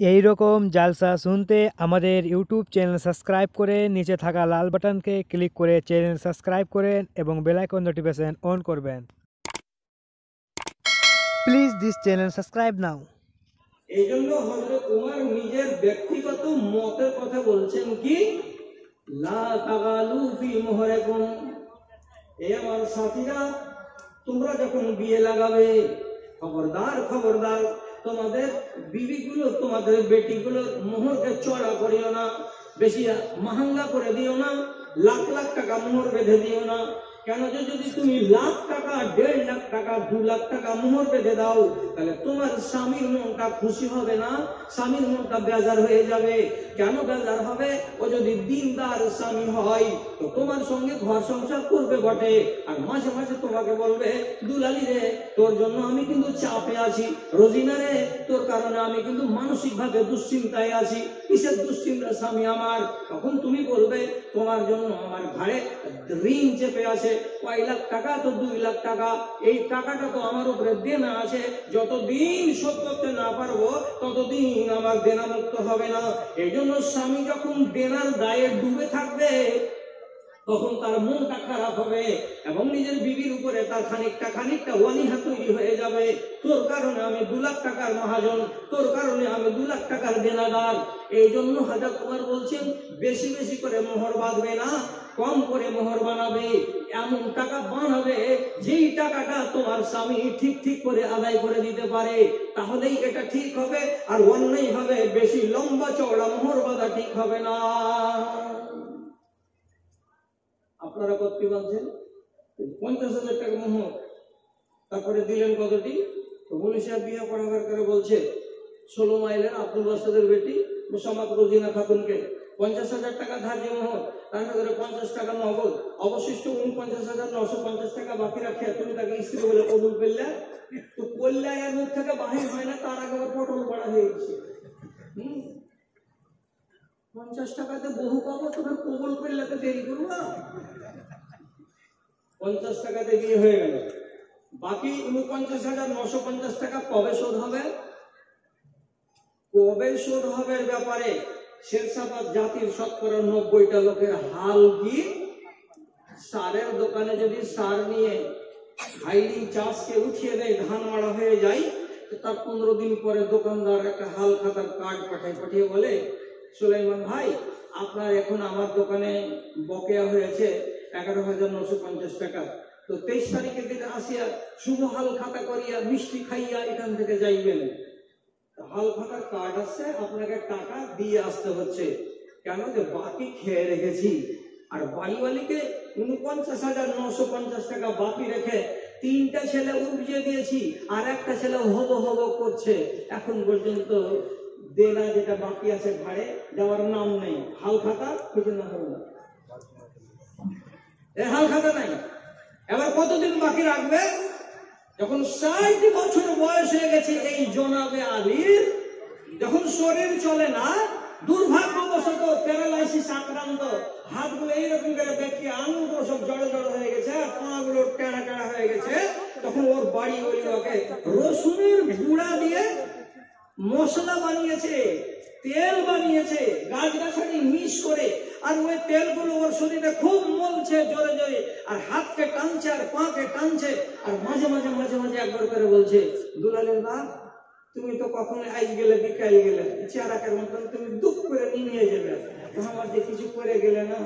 এই রকম জালসা শুনতে আমাদের ইউটিউব চ্যানেল সাবস্ক্রাইব করে নিচে থাকা লাল বাটনকে ক্লিক করে চ্যানেল সাবস্ক্রাইব করেন এবং বেল আইকন নোটিফিকেশন অন করবেন। প্লিজ দিস চ্যানেল সাবস্ক্রাইব নাও। এই জন্য হযরত উমর নিজের ব্যক্তিগত মতের কথা বলছেন কি, লা তাগালু ফি মুহরিকুম, এ আমার সাথীরা, তোমরা যখন বিয়ে লাগাবে খবরদার খবরদার তোমাদের বিবিগুলো, তোমাদের বেটিগুলোর মোহরকে চড়া করিও না, বেশি মহঙ্গা করে দিও না, লাখ লাখ টাকা মোহর বেঁধে দিও না। কেন যে যদি তুমি লাখ টাকা, 1.5 লাখ টাকা, 2 লাখ টাকা মোহর বেঁধে দাও, তাহলে তোমার স্বামীর মনটা খুশি হবে না, স্বামীর মনটা বেজার হয়ে যাবে। কেন বেজার হবে? ও যদি দিনদার স্বামী হয় তো তোমার সঙ্গে ঘর সংসার করবে বটে, আর মাঝে মাঝে তোমাকে বলবে, দুলালি রে তোর জন্য আমি কিন্তু চাপে আছি, রোজিনা রে তোর কারণে আমি কিন্তু মানসিক ভাবে দুশ্চিন্তায় আছি। কিসের দুশ্চিন্তা স্বামী আমার? তখন তুমি বলবে, তোমার জন্য আমার ঘাড়ে ঋণ চেপে আছে, কয় লাখ টাকা, তো 2 লাখ টাকা, এই টাকাটা তো আমার উপরে দেনা আছে, যতদিন শোধ করতে না পারবো ততদিন আমার দেনা মুক্ত হবে না। এই জন্য স্বামী যখন দেনার দায়ে ডুবে থাকবে তখন তার মনটা খারাপ হবে এবং নিজের বিবির উপরে তার খানিকটা ওয়ানিহা তৈরি হয়ে যাবে। তোর কারণে আমি 2 লাখ টাকার মহাজন, তোর কারণে আমি 2 লাখ টাকার দেনাদার। এই জন্য হযরত ওমর বলছেন, বেশি বেশি করে মোহর বাঁধবে না, কম করে মোহর বানাবে, এমন টাকা বানাবে যেই টাকাটা তোমার স্বামী ঠিক ঠিক করে আদায় করে দিতে পারে, তাহলেই এটা ঠিক হবে। আর অন্যায় হবে বেশি লম্বা চওড়া মোহর বাঁধা ঠিক হবে না। আপনারা কত বলছেন? 50,000 টাকা মোহর, তারপরে দিলেন কতটি? তো বলি সাহেব বিয়ে পড়াবার করে বলছে 16 মাইলের আব্দুল বাসাদের বেটি মুসাম্মদ রোজিনা খাতুনকে 50,000 টাকা ধার্য মোহর, তার ভিতরে 50 টাকা নগদ, অবশিষ্ট 49,950 টাকা বাকি রাখে তুমি তাকে স্ত্রী বলে কবুল করলে। তো করলে এর মুখ থেকে বাহির হয় না, তার আগে পটল পড়া হয়ে গেছে। 50 টাকাতে বহু পাবো, তোমার কবুল করলে তো দেরি করবো না। 50 টাকাতে বিয়ে হয়ে গেল, বাকি 49,950 টাকা কবে শোধ হবে? কবে শোধ হবে ব্যাপারে শেরশাবাদ জাতির শতকরা 90টা লোকের হাল কি? সারের দোকানে যদি সার নিয়ে হাইলি চাষকে উঠিয়ে দেয়, ধান মারা হয়ে যায়, তার 15 দিন পরে দোকানদার একটা হাল খাতার কার্ড পাঠিয়ে বলে, সুলাইমান ভাই, আপনার এখন আমার দোকানে বকেয়া হয়েছে 11,950 টাকা, তো 23 তারিখের দিন আসিয়া শুভ হাল খাতা করিয়া মিষ্টি খাইয়া এখান থেকে যাইবেন। হাল খাতার কার্ড আসছে, আপনাকে টাকা দিয়ে আসতে হচ্ছে, কেন যে বাকি খেয়ে রেখেছি। আর বাড়িওয়ালিকে 49,950 টাকা বাকি রেখে 3টা ছেলে উপজে দিয়েছি, আর একটা ছেলে হব করছে, এখন পর্যন্ত দেনা যেটা বাকি আছে ঘাড়ে দেওয়ার নাম নেই। হাল খাতা খুঁজে না হবে না, হাল খাতা নাই। এবার কতদিন বাকি রাখবে? যখন 60 বছর বয়স হয়ে গেছে এই জনাবে আলীর, যখন শরীর চলে না, দুর্ভাগ্যবশত প্যারালাইসিস আক্রান্ত, হাতগুলো এইরকম করে বেঁকে, আঙুলগুলো সব জড়ো হয়ে গেছে, পাগুলো টেড়া হয়ে গেছে, তখন ওর বাড়ি ওকে রসুনের গুঁড়া দিয়ে মশলা বানিয়েছে, তেল বানিয়েছে, গাছগাছালি মিশ করে, আর ওই তেলগুলো ওর শরীরে খুব মলছে জোরে জোরে, আর হাতকে টানছে আর পাকে টানছে, আর মাঝে মাঝে একবার করে বলছে, দুলালের মা, তুমি তো কখনো আইজ গেলে বিকাল গেলে চেহারাকের মতন তুমি দুঃখ করে নিয়ে যাবে, আমার যে কিছু করে গেলে না,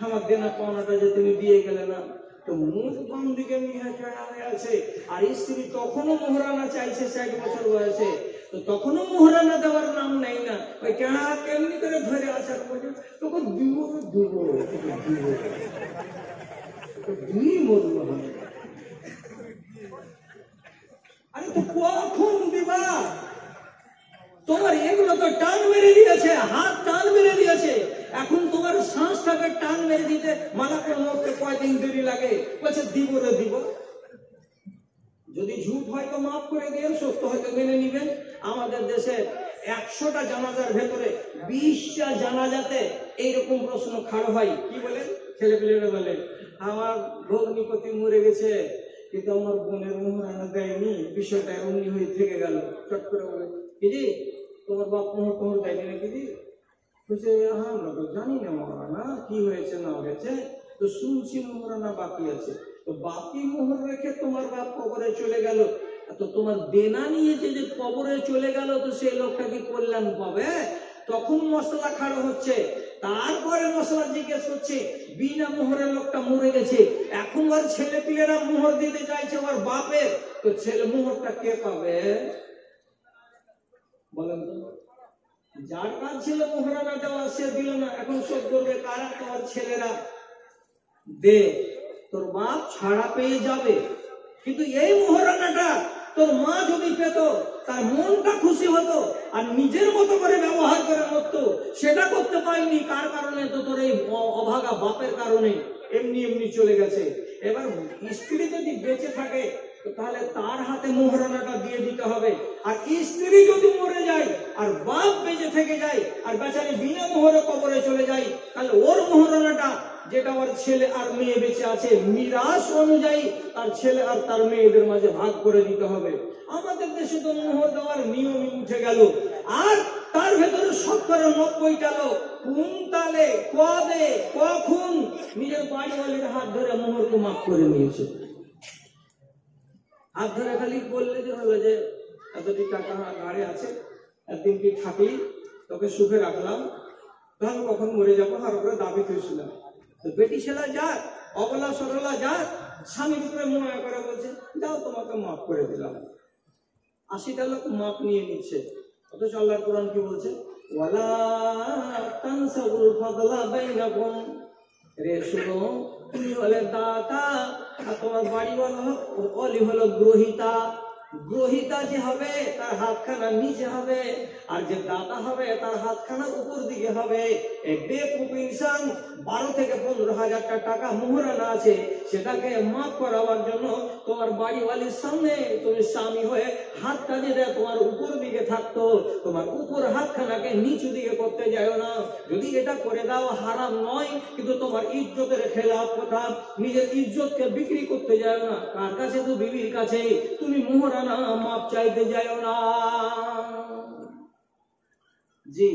আমার দেনা পাওনাটা যে তুমি দিয়ে গেলে না। তো মুখ বাম দিকে নিয়ে চড়া হয়ে আছে, আর স্ত্রী তখনও মোহরানা চাইছে 60 বছর বয়সে, তো তখনও মোহরানা দেওয়ার নাম নেই না, ওই টেনা কেমনি করে ধরে আসার পর্যন্ত তখন দুই মরল। আরে তো কখন দিবা? তোমার এগুলো তো টান মেরে দিয়েছে, হাত টান মেরে দিয়েছে, এখন তোমার শ্বাসটাকে টান মেরে দিতে মালাকের মধ্যে কয়দিন দেরি লাগে, বলছে দিব রে দিব। যদি ঝুট হয় তো মাফ করে দিয়ে, সত্য হয়তো মেনে নিবেন। আমাদের দেশে 100টা জানাজার ভেতরে 20টা জানাজাতে এইরকম প্রশ্ন খাড়ো হয়, কি বলেন? ছেলেপিলেরা বলে, আমার ভগ্নিপতি মরে গেছে কিন্তু আমার বোনের মোহরানা দেয়নি, বিষয়টা এমনি হয়ে থেকে গেল। চট করে বলে, কি তোমার বাপ মোহর টোহর দেয়নি নাকি দি? বলছে হ্যাঁ আমরা তো জানি না মহারানা কি হয়েছে না হয়েছে, তো শুনছি মহারানা বাকি আছে। তো বাকি মোহর রেখে তোমার বাপ কবরে চলে গেল, তো তোমার দেনা নিয়ে যে কবরে চলে গেল, তো সেই লোকটা কি কল্যাণ পাবে? তখন মশলা খাড়ো হচ্ছে। তারপরে মশলা জিজ্ঞেস করছে বিনা মোহরের লোকটা মরে গেছে, এখন ওর ছেলে পিলেরা মোহর দিতে চাইছে ওর বাপের, তো ছেলে মোহরটা কে পাবে বলেন তো? যার কাজ ছিল মোহরানা দেওয়া সে দিল না, এখন শোধ করবে কারা? তোমার ছেলেরা। দে, তোর বাপ ছাড়া পেয়ে যাবে, কিন্তু এই মোহরানাটা তোর মা যদি পেত তার মনটা খুশি হতো আর নিজের মতো করে ব্যবহার করে মরতো। সেটা করতে পারেনি, কার কারণে? তো তোর এই অভাগা বাপের কারণে এমনি এমনি চলে গেছে। এবার স্ত্রী যদি বেঁচে থাকে তো তাহলে তার হাতে মোহরানাটা দিয়ে দিতে হবে। আর স্ত্রী যদি মরে যায় আর বাপ বেঁচে থেকে যায় আর বেচারি বিনা মোহরে কবরে চলে যায়, তাহলে ওর মোহরানাটা যেটা ওর ছেলে আর মেয়ে বেঁচে আছে মিরাস অনুযায়ী তার ছেলে আর তার মেয়েদের মাঝে ভাগ করে দিতে হবে। আমাদের দেশে তো মোহর দেওয়ার নিয়মই উঠে গেল, আর তার ভেতরে 90টা লোক কোন তালে কবে কখন নিজের বাড়িওয়ালির হাত ধরে মোহরকে মাফ করে নিয়েছে। হাত ধরে খালি বললে যে হলো যে এতটি টাকা ঘাড়ে আছে, একদিন কি থাকলি, তোকে সুখে রাখলাম, তাহলে কখন মরে যাবো আর ওপরে দাবি করেছিলাম। তো বেটি ছেলে যাক, অবলা সরলা যাক, স্বামীর উপরে মনে করে বলছে যাও তোমাকে মাফ করে দিলাম। 80টা লোক মাপ নিয়ে নিচ্ছে, অথচ আল্লাহর কোরআন কি বলছে? ওয়ালা তানসাউল ফাদলা বাইনাকুম। রে শুনো, তুমি হলে দাতা আর তোমার বাড়িওয়ালি হলো গ্রহিতা। গ্রহিতা যে হবে তার হাতখানা নিচে হবে, আর যে দাতা হবে তার হাতখানা উপর দিকে হবে। এই বেকুব ইনসান 12 থেকে 15,000 টাকা মোহরানা আছে, সেটাকে মাফ করাবার জন্য তোমার বাড়িওয়ালির সামনে তুমি স্বামী হয়ে হাতটা যদি তোমার উপর দিকে থাকতো, তোমার উপর হাতখানাকে নিচু দিকে করতে যাও না। যদি এটা করে দাও হারাম নয়, কিন্তু তোমার ইজ্জতের খেলাফ কথা। নিজের ইজ্জতকে বিক্রি করতে যাও না। কার কাছে? তো বিবির কাছে। তুমি মোহরানা মাপ চাইতে যাও না। জি,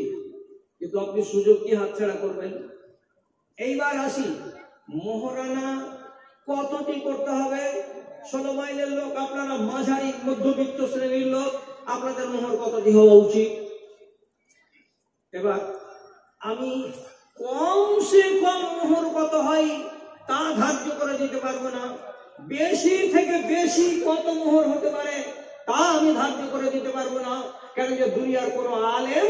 কিন্তু আপনি সুযোগ কি হাতছাড়া করবেন? এইবার আসি, মোহরানা কতটি করতে হবে? 16 মাইলের লোক আপনারা, মাঝারি মধ্যবিত্ত শ্রেণীর লোক, আপনাদের মোহর কতটি হওয়া উচিত? এবার আমি কমসে কম মোহর কত হয় তা ধার্য করে দিতে পারবো না। বেশি থেকে বেশি কত মোহর হতে পারে তা আমি ধার্য করে দিতে পারবো না। কেন যে দুনিয়ার কোন আলেম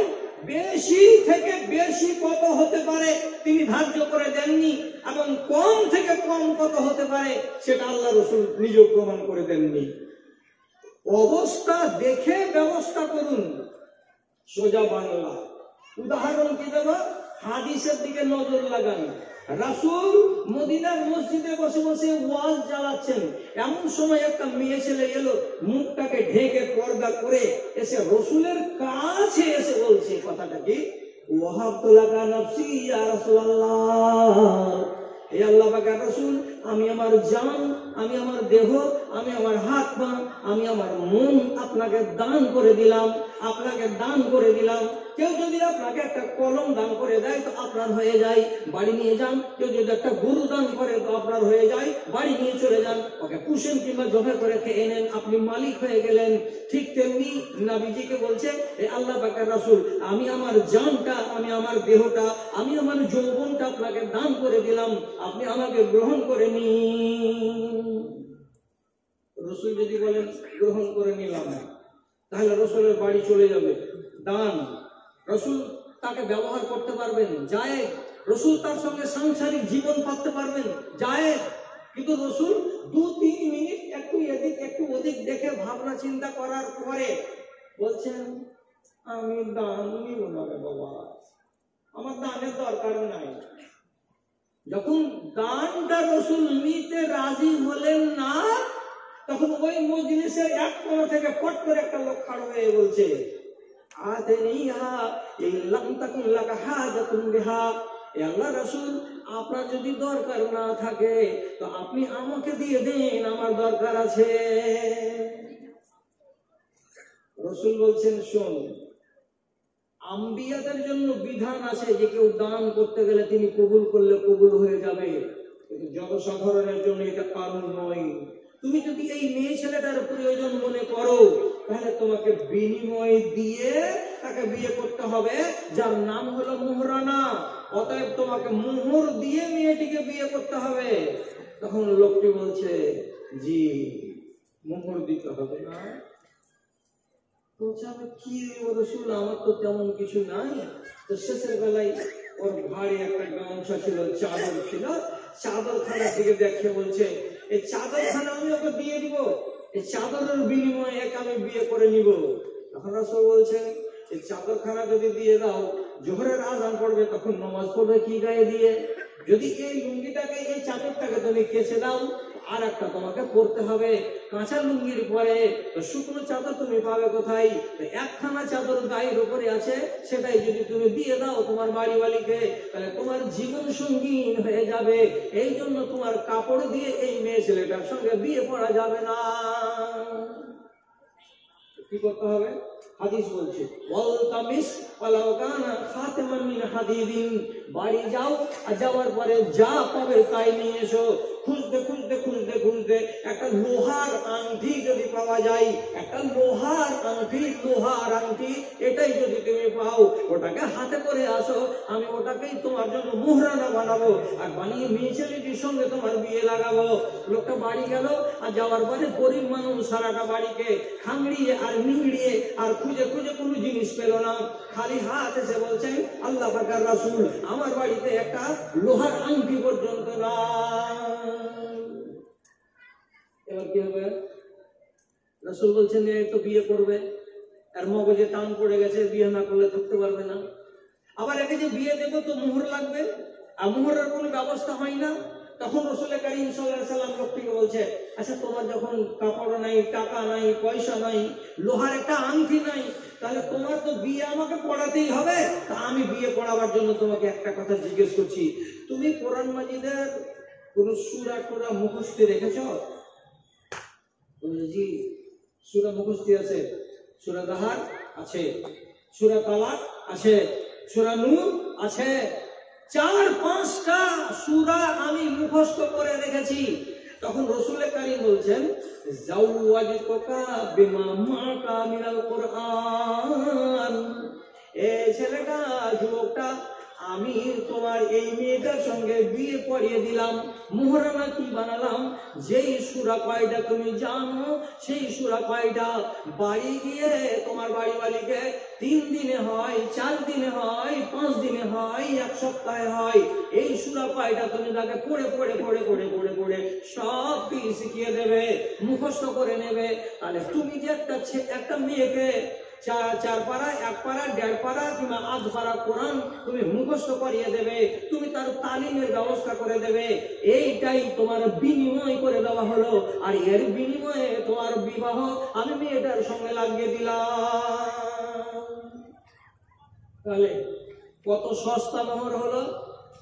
বেশি থেকে বেশি কত হতে পারে তিনি ধার্য করে দেননি, এবং কম থেকে কম কত হতে পারে সেটা আল্লাহ রাসূল নিজে প্রমাণ করে দেননি। অবস্থা দেখে ব্যবস্থা করুন, সোজা বাংলা। উদাহরণ কি দেব? হাদিসের দিকে নজর লাগান। রাসূল মদিনার মসজিদে বসে বসে ওয়াজ চালাচ্ছেন, এমন সময় একটা মেয়ে ছেলে এলো, মুখটাকে ঢেকে পর্দা করে এসে রসুলের কাছে এসে বলছে কথাটা কি, ওয়াহাবতু লাকা নাফসি ইয়া রাসূলুল্লাহ, হে আল্লাহ পাকের রাসূল, আমি আমার জান, আমি আমার দেহ, আমি আমার হাত পা, আমি আমার মন আপনাকে দান করে দিলাম, আপনাকে দান করে দিলাম। কেউ যদি আপনাকে একটা কলম দান করে দেয় তো আপনার হয়ে যায়, বাড়ি নিয়ে যান। কেউ যদি একটা গরু দান করে তো আপনার হয়ে যায়, বাড়ি নিয়ে চলে যান। ওকে পুষেন কিংবা জবাই করে খেয়ে নেন, আপনি মালিক হয়ে গেলেন। ঠিক তেমনি নবীজিকে বলছে, এ আল্লাহ পাকের রাসূল, আমি আমার জানটা, আমি আমার দেহটা, আমি আমার যৌবনটা আপনাকে দান করে দিলাম, আপনি আমাকে গ্রহণ করে নিন। রসুল যদি বলেন গ্রহণ করে নিলাম, তাহলে রসুলের বাড়ি চলে যাবে, দান। রসুল তাকে ব্যবহার করতে পারবেন, যায়। রসুল তার সঙ্গে সাংসারিক জীবন পাততে পারবেন, যায়। কিন্তু রসুল 2-3 মিনিট একটু এদিক একটু ওদিক দেখে ভাবনা চিন্তা করার পরে বলছেন, আমি দান নিব না রে বাবা, আমার দানের দরকার নাই। যখন দানটা রসুল নিতে রাজি হলেন না, তখন ওই মজলিসের এক কোণা থেকে পট করে একটা লোক খাড়া হয়ে বলছে, আতেনিহা ইল্লাম তাকুন লাকা হাজাতুন বিহা, এ আল্লাহর রাসূল, আপনার যদি দরকার না থাকে তো আপনি আমাকে দিয়ে দেন, আমার দরকার আছে। রসূল বলছেন, শোন, আম্বিয়াদের জন্য বিধান আছে যে কেউ দান করতে গেলে তিনি কবুল করলে কবুল হয়ে যাবে, কিন্তু জনসাধারণের জন্য এটা কারণ নয়। তুমি যদি এই মেয়ে ছেলেটার প্রয়োজন মনে করো, তাহলে তোমাকে বিনিময় দিয়ে তাকে বিয়ে করতে হবে, যার নাম হলো মোহরানা। অতএব তোমাকে মোহর দিয়ে মেয়েটিকে বিয়ে করতে হবে। তখন লোকটি বলছে, জি মোহর দিতে হবে না। বলছে, আমি কি রসুল, আমার তো তেমন কিছু নাই। তো শেষের বেলায় ওর ভারী একটা গামছা ছিল, চাদর ছিল, চাদরখানার দিকে দেখে বলছে, এই চাদরখানা আমি ওকে দিয়ে দিব, এই চাদরের বিনিময়ে একে আমি বিয়ে করে নিব। তখন রাসূল বলছেন, এই চাদরখানা যদি দিয়ে দাও, জোহরের আযান পড়বে, তখন নামাজ পড়বে কি গায়ে দিয়ে? যদি এই লুঙ্গিটাকে, এই চাদরটাকে তুমি কেচে দাও, আর একটা তোমাকে পড়তে হবে। কাঁচা লুঙ্গির পরে শুকনো চাদর তুমি পাবে কোথায়? একখানা চাদর গায়ের উপরে আছে, সেটাই যদি তুমি দিয়ে দাও তোমার বাড়িওয়ালিকে, তাহলে তোমার জীবন সঙ্গীন হয়ে যাবে। এই জন্য তোমার কাপড় দিয়ে এই মেয়ে ছেলেটার সঙ্গে বিয়ে করা যাবে না। কি করতে হবে? হাদিস বলছে, ওয়ালতামিস ওয়ালাউ কানা খাতামান মিন হাদিদিন। বাড়ি যাও, আর যাওয়ার পরে যা পাবে তাই নিয়ে এসো। খুঁজতে খুঁজতে খুঁজতে খুঁজতে একটা লোহার আংটি যদি পাওয়া যায়, একটা লোহার আংটি, এটাই যদি তুমি পাও, ওটাকে হাতে করে আসো, আমি ওটাকেই তোমার জন্য মোহরানা বানাবো, আর বানিয়ে মেয়ে ছেলেটির সঙ্গে তোমার বিয়ে লাগাবো। লোকটা বাড়ি গেল, আর যাওয়ার পরে গরিব মানুষ সারাটা বাড়িকে খাংড়িয়ে আর মিংড়িয়ে আর খুঁজে খুঁজে কোনো জিনিস পেল না, খালি হাত এসে বলছেন, আল্লাহ পাকের রাসূল, আমার বাড়িতে একটা লোহার আংটি পর্যন্ত না। এবার কি হবে? রাসূল বলছেন, এই তো বিয়ে করবে, আর মগজে টান পড়ে গেছে, বিয়ে না করলে থাকতে পারবে না। আবার একে যে বিয়ে দেবো তো মোহর লাগবে, আর মোহরের কোনো ব্যবস্থা হয় না। তখন রাসূল কারীম সাল্লাল্লাহু আলাইহি ওয়াসাল্লাম লোকটিকে বলছে, আচ্ছা তোমার যখন কাপড় নাই, টাকা নাই, পয়সা নাই, লোহার একটা আংটি নাই, তাহলে তোমার তো বিয়ে আমাকে পড়াতেই হবে। তা আমি বিয়ে পড়াবার জন্য তোমাকে একটা কথা জিজ্ঞেস করছি, তুমি কোরআন মাজিদের কোন সূরা টুরা মুখস্থ রেখেছ? জি, সূরা মুখস্থ আছে। সূরা দাহার আছে, সূরা তালাক আছে, সূরা নূর আছে, 4-5টা সূরা আমি মুখস্থ করে রেখেছি। তখন রাসূল কারীম বলছেন, যাওয়াজতুকা বিমা মাকা মিনাল কুরআন। এই ছেলেটা, যুবকটা, আমি তোমার এই মেয়েটার সঙ্গে বিয়ে পড়িয়ে দিলাম। মোহরানা কি বানালাম? যেই সূরা কয়টা তুমি জানো, সেই সূরা কয়টা বাড়ি গিয়ে তোমার বাড়িওয়ালিকে 3 দিনে হয়, 4 দিনে হয়, 5 দিনে হয়, 1 সপ্তাহে হয়, এই সূরা কয়টা তুমি তাকে পড়ে পড়ে পড়ে পড়ে পড়ে পড়ে সব কিছু শিখিয়ে দেবে, মুখস্থ করে নেবে। তাহলে তুমি যে একটা মেয়েকে 4 পারা, 1 পারা, 1.5 পারা কিংবা 8 পারা কোরআন তুমি মুখস্থ করিয়ে দেবে, তুমি তার তালিমের ব্যবস্থা করে দেবে, এইটাই তোমার বিনিময় করে দেওয়া হলো। আর এর বিনিময়ে তোমার বিবাহ আমি মেয়েটার সঙ্গে লাগিয়ে দিলাম। তাহলে কত সস্তা মোহর হলো?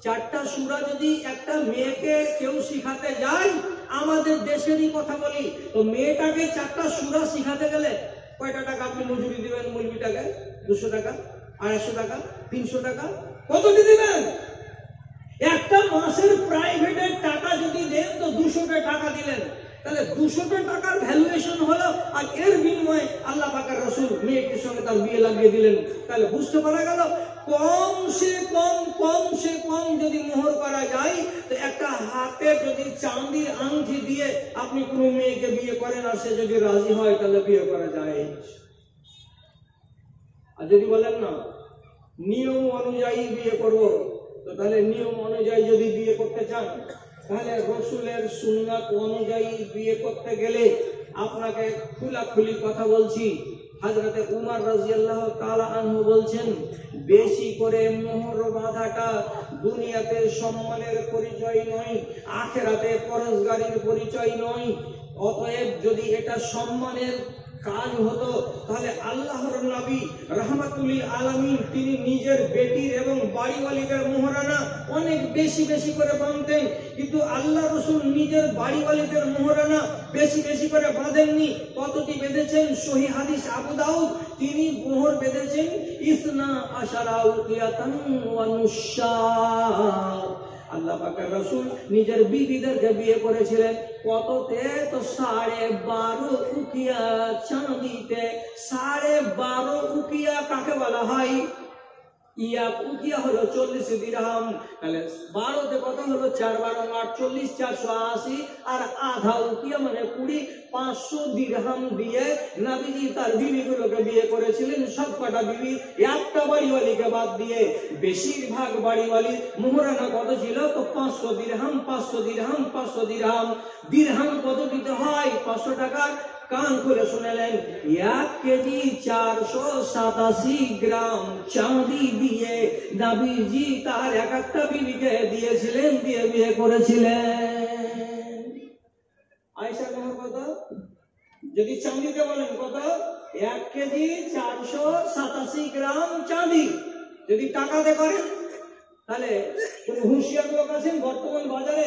4টা সূরা যদি একটা মেয়েকে কেউ শিখাতে যায়, আমাদের দেশেরই কথা বলি, তো মেয়েটাকে 4টা সূরা শিখাতে গেলে কয়টা টাকা আপনি মজুরি দিবেন? মৌলবীটাকে 200 টাকা, 250 টাকা, 300 টাকা, কত দিবেন? একটা মাসের প্রাইভেটের টাকা যদি দেন তো 200 টাকা দিলেন, তাহলে 200 টাকার ভ্যালুয়েশন হলো, আর এর বিনিময়ে আল্লাহ পাকের রাসূল মেয়েটির সঙ্গে তার বিয়ে লাগিয়ে দিলেন। তাহলে বুঝতে পারা গেল, কম সে কম যদি মোহর করা যায়, তো একটা হাতে যদি চাঁদির আংটি দিয়ে আপনি কোনো মেয়েকে বিয়ে করেন, আর সে যদি রাজি হয়, তাহলে বিয়ে করা যায়। আর যদি বলেন না নিয়ম অনুযায়ী বিয়ে করব, তো তাহলে নিয়ম অনুযায়ী যদি বিয়ে করতে চান, তাহলে রাসূলের সুন্নাত অনুযায়ী বিয়ে করতে গেলে আপনাকে খোলাখুলি কথা বলছি, হযরতে উমর রাদিয়াল্লাহু তাআলা আনহু বলছেন, বেশি করে মোহর বাঁধাটা দুনিয়াতে সম্মানের পরিচয় নয়, আখিরাতে পরহেজগারির পরিচয় নয়। অতএব যদি এটা সম্মানের কাজ হতো, তাহলে আল্লাহর নবী রাহমাতুল আলামিন তিনি নিজের বেটির এবং বাড়িওয়ালিদের মোহরানা অনেক বেশি বেশি করে বাঁধতেন, কিন্তু আল্লাহ রাসূল নিজের বাড়িওয়ালিদের মোহরানা বেশি বেশি করে বাঁধেননি। কতটি বেঁধেছেন? সহিহ হাদিস আবু দাউদ, তিনি মোহর বেঁধেছেন ইসনা আশারা উকিয়াতান ওয়া নুশা। আল্লাহ পাকের রাসূল নিজের বিবিদেরকে বিয়ে করেছিলেন কততে? তো 12.5 উকিয়া চাঁদিতে। 12.5 উকিয়া কাকে বলা হয়? উকিয়া হলো 40 দিরহাম। তাহলে 12 কত হলো? 4 × 12 = 480, আর আধা উকিয়া মানে 20, 500 দিরহাম দিয়ে নবীজি তার বিবিগুলোকে বিয়ে করেছিলেন। সব কটা বিবি, একটা বাড়িওয়ালিকে বাদ দিয়ে বেশিরভাগ বাড়িওয়ালির মোহরানা কত ছিল? তো 500 দিরহাম, 500 দিরহাম, 500 দিরহাম। দিরহাম কত দিতে হয়? 500 টাকা। কান করে শুনেলেন, 1 কেজি 487 গ্রাম চাঁদি দিয়ে নবীজি তার এক একটা বিবিকে দিয়েছিলেন, দিয়ে বিয়ে করেছিলেন। আয়েশার মোহর কত? যদি চাঁদিতে বলেন কত? 1 কেজি 487 গ্রাম চাঁদি। যদি টাকাতে করেন তাহলে কোন হুঁশিয়ার লোক আছেন বর্তমান বাজারে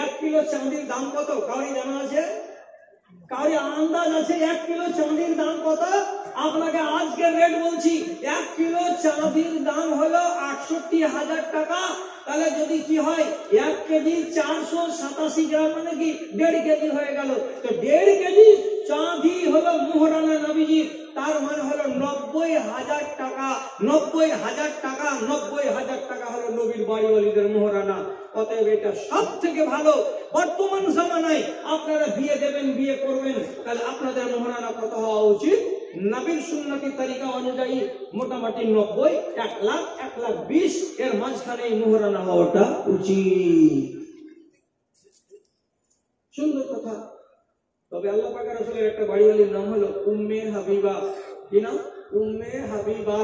1 কিলো চাঁদির দাম কত? কাউরি জানা আছে? কাউরি আন্দাজ আছে 1 কিলো চাঁদির দাম কত? আপনাকে আজকের রেট বলছি, 1 কিলো চাঁদির দাম হলো 68,000 টাকা। তাহলে যদি কি হয়, 1 কেজি 487 গ্রাম মানে কি 1.5 কেজি হয়ে গেল। তো 1.5 কেজি চাঁদি হলো মোহরানা নবীজি, তার মানে হলো 90,000 টাকা। 90,000 টাকা, 90,000 টাকা হলো নবীর বাড়িওয়ালিদের মোহরানা। অতএব এটা সব থেকে ভালো। বর্তমান জামানায় আপনারা বিয়ে দেবেন, বিয়ে করবেন, তাহলে আপনাদের মোহরানা কত হওয়া উচিত? নবীর সুন্নতি তরিকা অনুযায়ী মোটামুটি 90, 1 লাখ, 1,20,000 এর মাঝখানে মোহরানা হওয়াটা উচিত। সুন্দর কথা। তবে আল্লাহ পাকের রাসূলের একটা বাড়িওয়ালির নাম হলো উম্মে হাবিবা। কি নাম? উম্মে হাবিবা।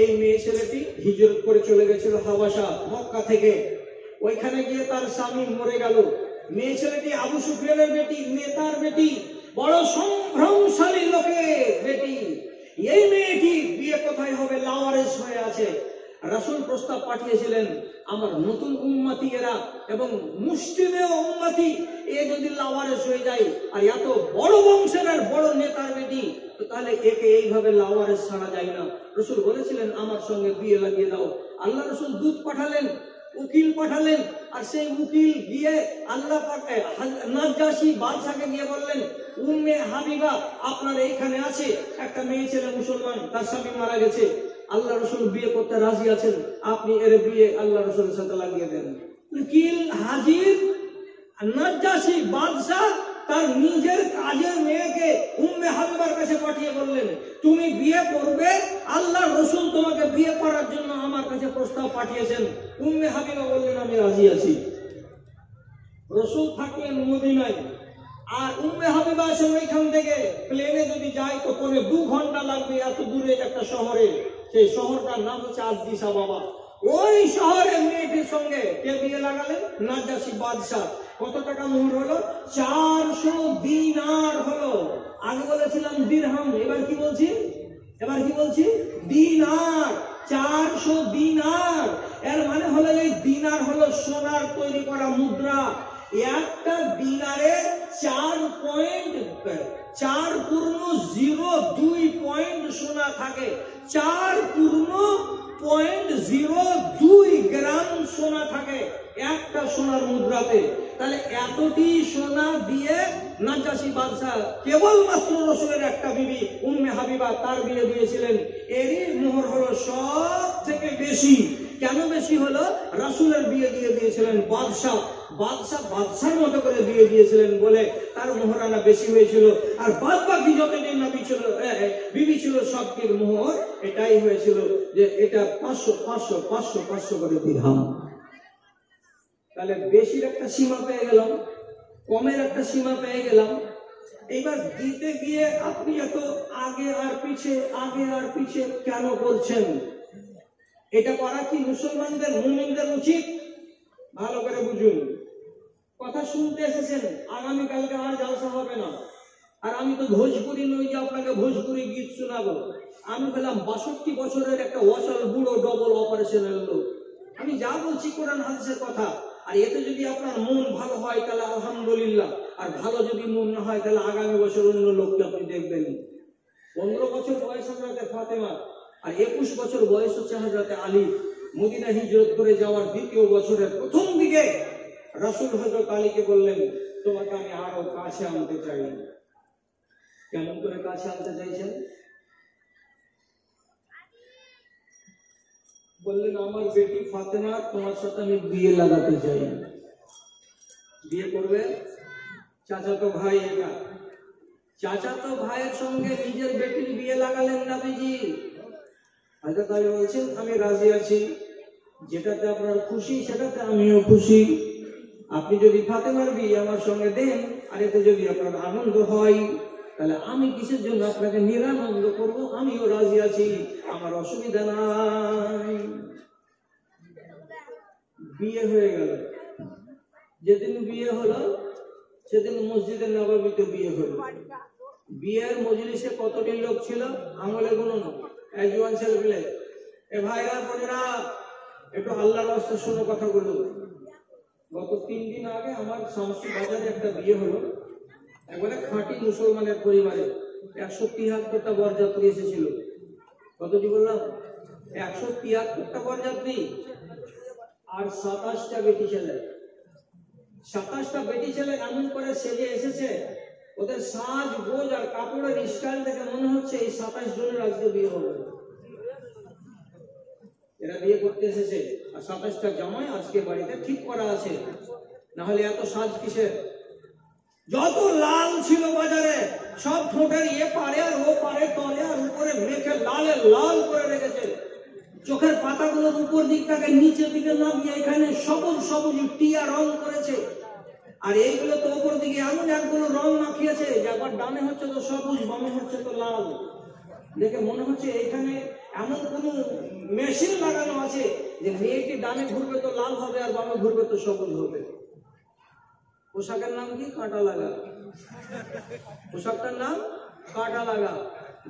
এই মেয়ে ছেলেটি হিজরত করে চলে গেছিল হাবাসা, মক্কা থেকে। ওইখানে গিয়ে তার স্বামী মরে গেল। মেয়ে ছেলেটি আবু সুফিয়ানের বেটি, নেতার বেটি, বড় সম্ভ্রমশালী লোকের বেটি। এই মেয়েটি বিয়ে কোথায় হবে? লাওয়ারেস হয়ে আছে। রাসূল প্রস্তাব পাঠিয়েছিলেন, আমার নতুন উম্মতি এরা এবং মুসলিমেও উম্মতি, এ যদি লাওয়ারেস হয়ে যায় আর এত বড় বংশের আর বড় নেতার বেটি, তো তাহলে একে এইভাবে লাওয়ারেস ছাড়া যায় না। রাসূল বলেছিলেন আমার সঙ্গে বিয়ে লাগিয়ে দাও। আল্লাহ রাসূল দূত পাঠালেন, উকিল পাঠালেন, আর সেই উকিল গিয়ে আল্লাহ পাকে নাজ্জাশী বাদশাকে গিয়ে বললেন, উম্মে হাবিবা আপনার এইখানে আছে একটা মেয়ে ছেলে মুসলমান, তার স্বামী মারা গেছে, আল্লাহ রাসূল বিয়ে করতে রাজি আছেন, আপনি এর বিয়ে আল্লাহ রাসূলের সাথে লাগিয়ে দেন। উকিল হাজির। নাজ্জাশী বাদশা তার নিজের কাজের মেয়েকে উম্মে হাবিবার কাছে পাঠিয়ে বললেন, তুমি বিয়ে করবে, আল্লাহ রাসূল তোমাকে বিয়ে করার জন্য আমার কাছে প্রস্তাব পাঠিয়েছেন। উম্মে হাবিবা বললেন আমি রাজি আছি। রাসূল থাকলেন মদিনায়, আর উম্মে হাবিবা আছেন ওইখান থেকে প্লেনে যদি যায় তো পরে 2 ঘন্টা লাগবে এত দূরে একটা শহরে। সেই শহরটার নাম হচ্ছে আদিস আবাবা। ওই শহরের মেয়েটির সঙ্গে কে বিয়ে লাগালেন? নাজ্জাশী বাদশা। কত টাকা মোহর হলো? 400 দিনার হলো। আগে বলেছিলাম দিরহাম, এবার কি বলছি? দিনার। 400 দিনার। এর মানে হলো এই দিনার হলো সোনার তৈরি করা মুদ্রা। একটা দিনারে 4.02 পয়েন্ট সোনা থাকে। 4.02 গ্রাম সোনা থাকে একটা সোনার মুদ্রাতে। তাহলে এতটি সোনা দিয়ে নাজ্জাশী বাদশা কেবলমাত্র রাসূলের একটা বিবি উম্মে হাবিবা তার বিয়ে দিয়েছিলেন। এরই মোহর হলো সব থেকে বেশি। কেন বেশি হলো? রাসূলের বিয়ে দিয়ে দিয়েছিলেন বাদশার মতো করে দিয়ে দিয়েছিলেন বলে তার মোহরানা বেশি হয়েছিল। আর বাদ বাকি যতদিন নবী ছিল, বিবি ছিল, সবটির মোহর এটাই হয়েছিল যে এটা 500 করে দিরহাম। তাহলে বেশির একটা সীমা পেয়ে গেলাম, কমের একটা সীমা পেয়ে গেলাম। এইবার দিতে গিয়ে আপনি এত আগে আর পিছে কেন করছেন? এটা করা কি মুসলমানদের, মুমিনদের উচিত? ভালো করে বুঝুন। কথা শুনতে এসেছেন, আগামীকালকে আর জালসা হবে না। আর আমি তো ভোজপুরি নই যে আপনাকে ভোজপুরি গীত শোনাবো। আমি হলাম 62 বছরের একটা অচল বুড়ো ডবল অপারেশনের লোক। আমি যা বলছি কোরআন হাদিসের কথা। আর এতে যদি আপনার মন ভালো হয় তাহলে আলহামদুলিল্লাহ, আর ভালো যদি মন না হয় তাহলে আগামী বছর অন্য লোককে আপনি দেখবেন। 15 বছর বয়স হজরতে ফাতেমা, আর 21 বছর বয়স হচ্ছে হজরতে আলী। মদিনা হিজরত করে যাওয়ার দ্বিতীয় বছরের প্রথম দিকে রাসূল হযরত আলীকে বললেন, তোমাকে আমি আরো কাছে আনতে চাই। কেমন করে কাছে আনতে চাইছেন? বললেন, আমার বেটি ফাতেমা, তোমার সাথে আমি বিয়ে লাগাতে চাই। বিয়ে করবে? চাচাতো ভাই এটা। চাচাতো ভাইয়ের সঙ্গে নিজের বেটির বিয়ে লাগালেন নবীজি। হযরত আলী বলছেন, আমি রাজি আছি, যেটাতে আপনার খুশি সেটাতে আমিও খুশি। আপনি যদি ফাতেমার বিয়ে আমার সঙ্গে দেন, আর এতে যদি আপনার আনন্দ হয়, তাহলে আমি কিসের জন্য আপনাকে নিরানন্দ করব? আমিও রাজি আছি, আমার অসুবিধা নাই। বিয়ে হয়ে গেল। যেদিন বিয়ে হলো সেদিন মসজিদের নববীতে বিয়ে হলো। বিয়ের মজলিসে কতটি লোক ছিল আঙুলে গুনুন। একজন ছেলে পেলে, এ ভাইরা বোনেরা, একটু আল্লাহর রাস্তায় শোনো কথাগুলো। গত 3 দিন আগে আমার শামসি বাজারে একটা বিয়ে হলো, একবারে খাঁটি মুসলমানের পরিবারে। 173টা বরযাত্রী এসেছিল। কতটি বললাম? 173টা বরযাত্রী, আর 27টা বেটি ছেলে। 27টা বেটি ছেলে এমন করে সেজে এসেছে, ওদের সাজ গোজ আর কাপড়ের স্টাইল দেখে মনে হচ্ছে এই 27 জনের আজকে বিয়ে হবে। এরা বিয়ে করতে এসেছে, আর 27টা জামাই আজকে বাড়িতে ঠিক করা আছে। না হলে এত সাজ কিসের? যত লাল ছিল বাজারে সব ঠোঁটের এ পারে আর ও পারে, তলে আর উপরে মেখে লালে লাল করে রেখেছে। চোখের পাতাগুলোর উপর দিকটাকে নিচের দিকে নামিয়ে এখানে সবুজ সবুজ টিয়া রং করেছে। আর এইগুলো তো উপর দিকে এমন একগুলো রং মাখিয়েছে যে আবার ডানে হচ্ছে তো সবুজ, বামে হচ্ছে তো লাল। দেখে মনে হচ্ছে এখানে এমন কোন মেশিন লাগানো আছে যে মেয়েটি ডানে ঘুরবে তো লাল হবে, আর বামে ঘুরবে তো সবুজ হবে। পোশাকের নাম কি? কাঁটা লাগা। পোশাকটার নাম কাঁটা লাগা।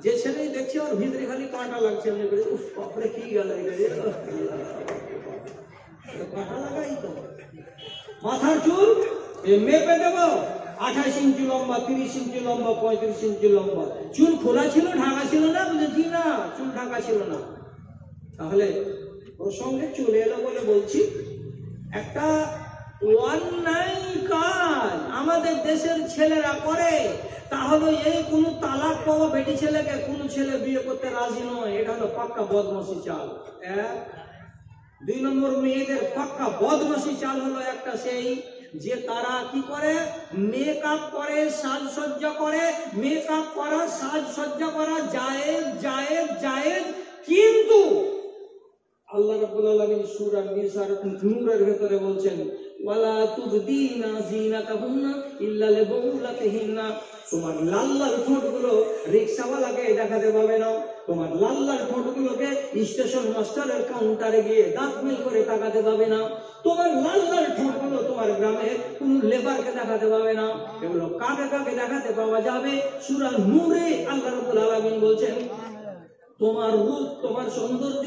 যে ছেলেই দেখছে ওর ভিতরে খালি কাঁটা লাগছে, উফ বাপরে কি গেল কাঁটা লাগাই তো। মাথার চুল মেপে দেবো, 28 ইঞ্চি লম্বা, 30 ইঞ্চি লম্বা, 35 ইঞ্চি লম্বা। চুল খোলা ছিল, ঢাকা ছিল না? বুঝেছি না, চুল ঢাকা ছিল না। তাহলে প্রসঙ্গে চলে এলো বলে বলছি, একটা অন্যায় কাজ আমাদের দেশের ছেলেরা করে। তাহলে এই কোন তালাক পাওয়া বেটি ছেলেকে কোন ছেলে বিয়ে করতে রাজি নয়। এটা হলো পাক্কা বদমাশি চাল। 2 নম্বর, মেয়েদের পাক্কা বদমাশি চাল হলো একটা, সেই যে তারা কি করে, মেকআপ করে, সাজসজ্জা করে। মেকআপ করা, সাজসজ্জা করা জায়েজ জায়েজ জায়েজ, কিন্তু আল্লাহ রাব্বুল আলামিন সূরা নিসার নূরের ভেতরে বলছেন, ওয়ালা তুবদিনা জিনাতাহুন্না ইল্লা লিবুলাতিহিন্না। তোমার লাল লাল ঠোঁটগুলো রিকশাওয়ালাকে দেখাতে পাবে না, তোমার লাল লাল ঠোঁটগুলোকে স্টেশন মাস্টারের কাউন্টারে গিয়ে দাঁত মিল করে তাকাতে পাবে না, তোমার লাল লাল ঠোঁটগুলো তোমার গ্রামের কোন লেবারকে দেখাতে পাবে না। এগুলো কাকে কাকে দেখাতে পাওয়া যাবে? সূরা নূরে আল্লাহ রাব্বুল আলামিন বলছেন, তোমার রূপ, তোমার সৌন্দর্য,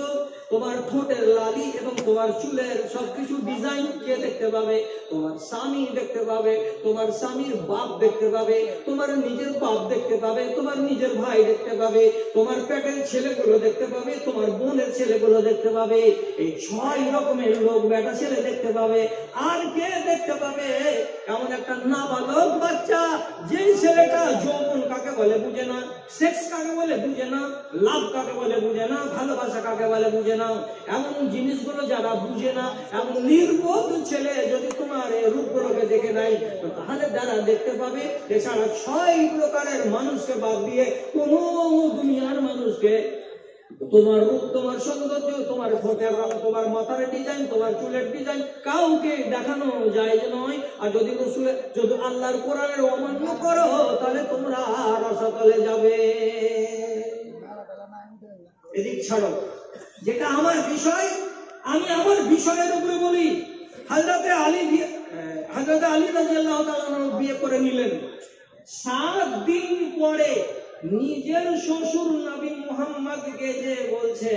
তোমার ঠোঁটের লালি এবং তোমার চুলের সবকিছু ডিজাইন কে দেখতে পাবে? তোমার স্বামী দেখতে পাবে, তোমার স্বামীর বাপ দেখতে পাবে, তোমার নিজের বাপ দেখতে পাবে, তোমার নিজের ভাই দেখতে পাবে, তোমার পেটের ছেলেগুলো দেখতে পাবে, তোমার বোনের ছেলেগুলো দেখতে পাবে। এই 6 রকমের লোক বেটা ছেলে দেখতে পাবে। আর কে দেখতে পাবে? এমন একটা নাবালক বাচ্চা, যে ছেলেটা যৌবন কাকে বলে বুঝে না, সেক্স কাকে বলে বুঝে না, লাভ কাকে বলে বুঝে না, ভালোবাসা কাকে বলে বুঝে না। এমন জিনিসগুলো যারা বুঝে না, এমন নির্বোধ ছেলে যদি তোমার এই রূপগুলোকে দেখে নাই, তাহলে যারা দেখতে পাবে। এছাড়া 6 প্রকারের মানুষকে বাদ দিয়ে কোন দুনিয়ার মানুষকে তোমার রূপ, তোমার সৌন্দর্য, তোমার ঠোঁটের রং, তোমার মাথার ডিজাইন, তোমার চুলের ডিজাইন কাউকে দেখানো যায় নয়। আর যদি যদি আল্লাহর কোরআনের অমান্য করো, তাহলে তোমরা রসাতলে যাবে। এদিক ছাড়ো, যেটা আমার বিষয়, আমি আমার বিষয়ের উপরে বলি। হযরতে আলী রাদিয়াল্লাহু তাআলা বিয়ে করে নিলেন। 7 দিন পরে নিজের শ্বশুর নবী মুহাম্মদকে যে বলছে,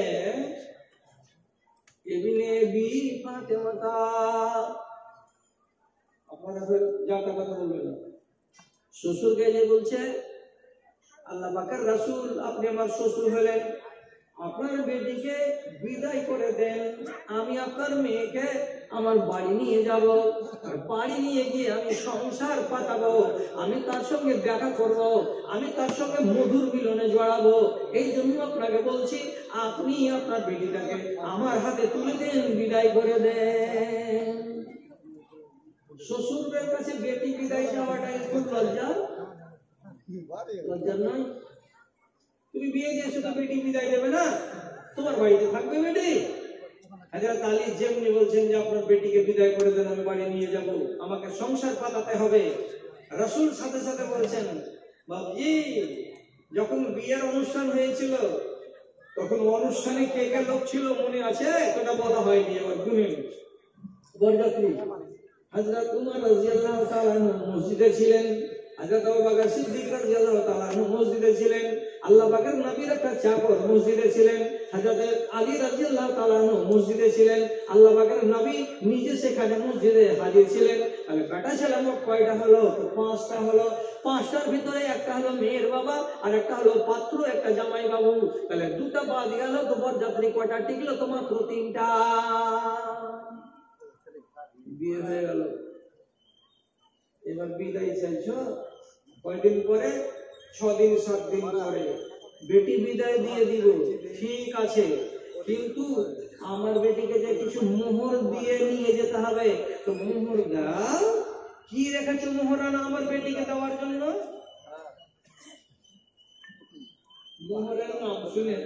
ইবনে বি ফাতেমা, আপনারা যা কথা বলবেন, শ্বশুরকে যে বলছে, আল্লাহ পাকের রাসূল আপনি আমার শ্বশুর হলেন, আপনার বেটিকে বিদায় করে দেন, আমি আপনার মেয়েকে আমার বাড়ি নিয়ে যাব, আর বাড়ি নিয়ে গিয়ে আমি সংসার পাতাবো, আমি তার সঙ্গে দেখা করব, আমি তার সঙ্গে মধুর মিলনে জড়াবো। এই জন্য আপনাকে বলছি, আপনি আপনার বেটিটাকে আমার হাতে তুলে দেন, বিদায় করে দেন। শ্বশুরের কাছে বেটি বিদায় চাওয়াটাই খুব লজ্জার নয়? তুমি বিয়ে দিয়েছো তো বেটি বিদায় দেবে না? তোমার বাড়িতে থাকবে বেটি? হযরত আলী যেমনি বলছেন যে আপনার বেটিকে বিদায় করে দেন, আমি বাড়ি নিয়ে যাব, আমাকে সংসার পাতাতে হবে, রাসূল সাথে সাথে বলছেন, বাবজি যখন বিয়ের অনুষ্ঠান হয়েছিল তখন অনুষ্ঠানে কে কে লোক ছিল মনে আছে? এটা বলা হয়নি, আবার গুনে বরযাত্রী। হযরত উমর রাদিয়াল্লাহু তাআলা আনহু মসজিদে ছিলেন, হযরত আবু বকর সিদ্দিক রাদিয়াল্লাহু তাআলা আনহু মসজিদে ছিলেন, আল্লাহ পাকের নবীর একটা চাকর মসজিদে ছিলেন, হযরত আলী রাদিয়াল্লাহু তাআলা আনহু মসজিদে ছিলেন, আল্লাহ পাকের নবী নিজে সেখানে মসজিদে হাজির ছিলেন। তাহলে বেটা ছেলে মোট কয়টা হলো? 5টা হলো। 5টার ভিতরে একটা হলো মেয়ের বাবা, আর একটা হলো পাত্র, একটা জামাই বাবু। তাহলে 2টা বাদ গেল, তো বরযাত্রী কয়টা টিকলো? তো মাত্র 3টা। বিয়ে হয়ে গেল, এবার বিদায় চাইছো কয়দিন পরে? 6 দিন 7 দিন পরে বেটি বিদায় দিয়ে দিব, ঠিক আছে, কিন্তু আমার বেটিকে যে কিছু মোহর দিয়ে নিয়ে যেতে হবে, তো মোহর দাও। কি রেখেছো মোহরানা আমার বেটিকে দেওয়ার জন্য? মোহরের নাম শুনে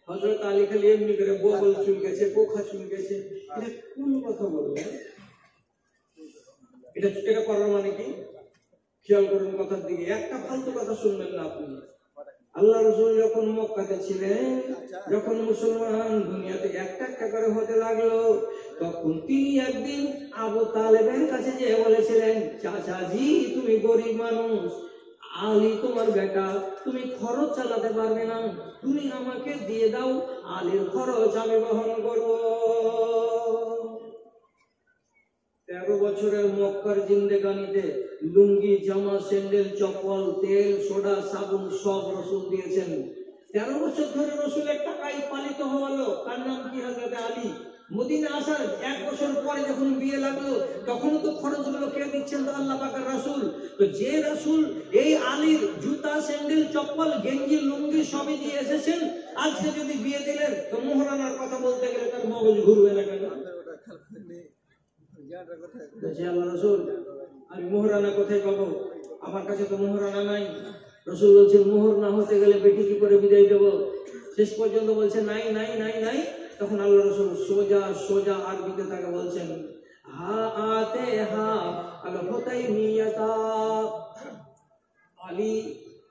হযরত আলী খালি এমনি করে বগল চুলকেছে, পোখা চুলকেছে। এটা কোন কথা বলবে? এটা করার মানে কি? খেয়াল করুন কথার দিকে, একটা ফালতু কথা শুনবেন না আপনি। আল্লাহ রাসূল যখন মক্কাতে ছিলেন, যখন মুসলমান দুনিয়াতে একটা একটা করে হতে লাগলো, তখন তিনি একদিন আবু তালেবের কাছে যে বলেছিলেন, চাচাজি তুমি গরিব মানুষ, আলী তোমার বেটা, তুমি খরচ চালাতে পারবে না, তুমি আমাকে দিয়ে দাও, আলীর খরচ আমি বহন করবো। 13 বছরের মক্কার জিন্দেগানিতে লুঙ্গি, জামা, স্যান্ডেল, চপ্পল, তেল, সোডা, সাবুন সব রাসূল দিয়েছেন। 13 বছর ধরে রাসূলের টাকায় পালিত হলো। তার নাম কি? হযরত আলী। মদিনা আসার 1 বছর পরে যখন বিয়ে লাগলো, তখন তো খরচগুলো কে দিচ্ছেন? তো আল্লাহ পাকের রাসূল। তো যে রাসূল এই আলীর জুতা, স্যান্ডেল, চপ্পল, গেঞ্জি, লুঙ্গি সবই দিয়ে এসেছেন, আজকে যদি বিয়ে দিলেন, তো মোহরানার কথা বলতে গেলে তার মগজ ঘুরবে না কেন? আমি মোহরানা কোথায় পাবো? আমার কাছে তো মোহরানা নাই। রাসূল বলছেন, মোহর না হতে গেলে বেটি কি করে বিদায় দেব? শেষ পর্যন্ত বলছে নাই নাই নাই নাই। তখন আল্লাহ রাসূল সোজা সোজা আরবিতে তাকে বলছেন, হা আতে হা আল হুতাইমিয়াতা, আলী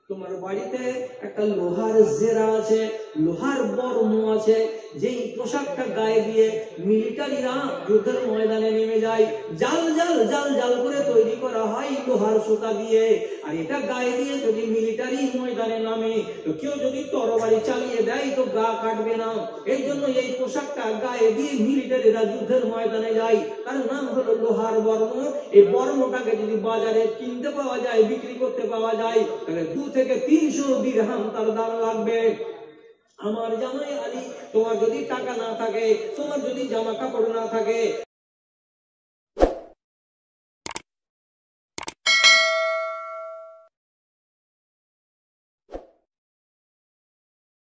তোমার বাড়িতে একটা লোহার জেরা আছে, লোহার বর্ম আছে, যেই পোশাকটা গায়ে দিয়ে মিলিটারিরা যুদ্ধের ময়দানে নেমে যায়, জাল জাল জাল জাল করে তৈরি করা হয় লোহার সুতা দিয়ে। আর এটা গায়ে দিয়ে যদি মিলিটারি ময়দানে নামে, তো কেউ যদি তরবারি চালিয়ে দেয় তো গা কাটবে না। এই জন্য এই পোশাকটা গায়ে দিয়ে মিলিটারিরা যুদ্ধের ময়দানে যায়, তার নাম হলো লোহার বর্ম। এই বর্মটাকে যদি বাজারে কিনতে পাওয়া যায়, বিক্রি করতে পাওয়া যায়, তাহলে 2 থেকে 300 দিরহাম তার দাম লাগবে। আমার জামাই আলী, তোমার যদি টাকা না থাকে, তোমার যদি জামা কাপড় না থাকে,